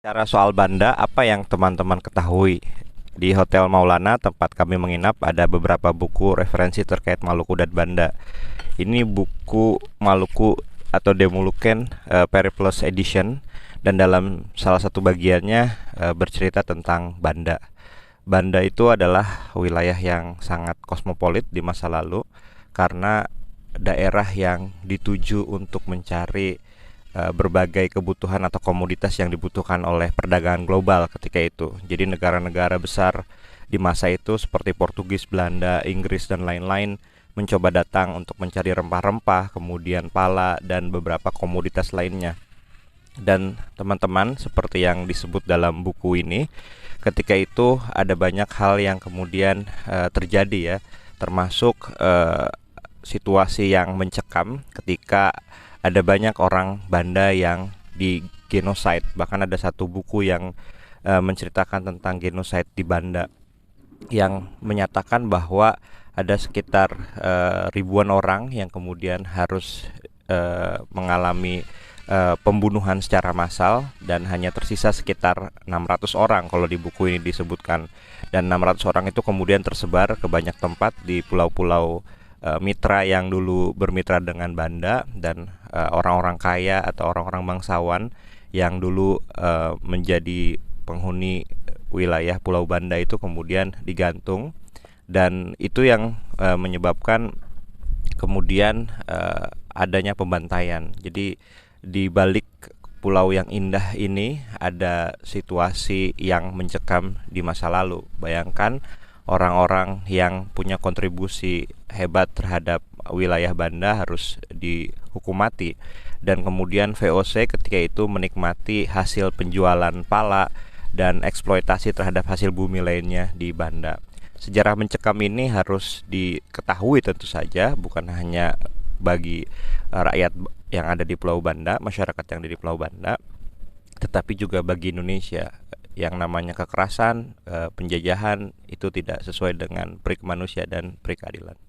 Cara soal Banda, apa yang teman-teman ketahui? Di Hotel Maulana, tempat kami menginap, ada beberapa buku referensi terkait Maluku dan Banda. Ini buku Maluku atau Demuluken Periplus Edition, dan dalam salah satu bagiannya bercerita tentang Banda. Banda itu adalah wilayah yang sangat kosmopolit di masa lalu karena daerah yang dituju untuk mencari berbagai kebutuhan atau komoditas yang dibutuhkan oleh perdagangan global ketika itu. Jadi negara-negara besar di masa itu seperti Portugis, Belanda, Inggris dan lain-lain mencoba datang untuk mencari rempah-rempah, kemudian pala dan beberapa komoditas lainnya. Dan teman-teman, seperti yang disebut dalam buku ini, ketika itu ada banyak hal yang kemudian terjadi ya, termasuk situasi yang mencekam ketika ada banyak orang Banda yang di genocide. Bahkan ada satu buku yang menceritakan tentang genocide di Banda, yang menyatakan bahwa ada sekitar ribuan orang yang kemudian harus mengalami pembunuhan secara massal, dan hanya tersisa sekitar 600 orang kalau di buku ini disebutkan. Dan 600 orang itu kemudian tersebar ke banyak tempat di pulau-pulau mitra yang dulu bermitra dengan Banda, dan orang-orang kaya atau orang-orang bangsawan yang dulu menjadi penghuni wilayah Pulau Banda itu kemudian digantung, dan itu yang menyebabkan kemudian adanya pembantaian. Jadi di balik pulau yang indah ini ada situasi yang mencekam di masa lalu. Bayangkan orang-orang yang punya kontribusi hebat terhadap wilayah Banda harus dihukum mati, dan kemudian VOC ketika itu menikmati hasil penjualan pala dan eksploitasi terhadap hasil bumi lainnya di Banda. Sejarah mencekam ini harus diketahui tentu saja, bukan hanya bagi rakyat yang ada di Pulau Banda, masyarakat yang ada di Pulau Banda, tetapi juga bagi Indonesia. Yang namanya kekerasan, penjajahan itu tidak sesuai dengan peri kemanusiaan dan peri keadilan.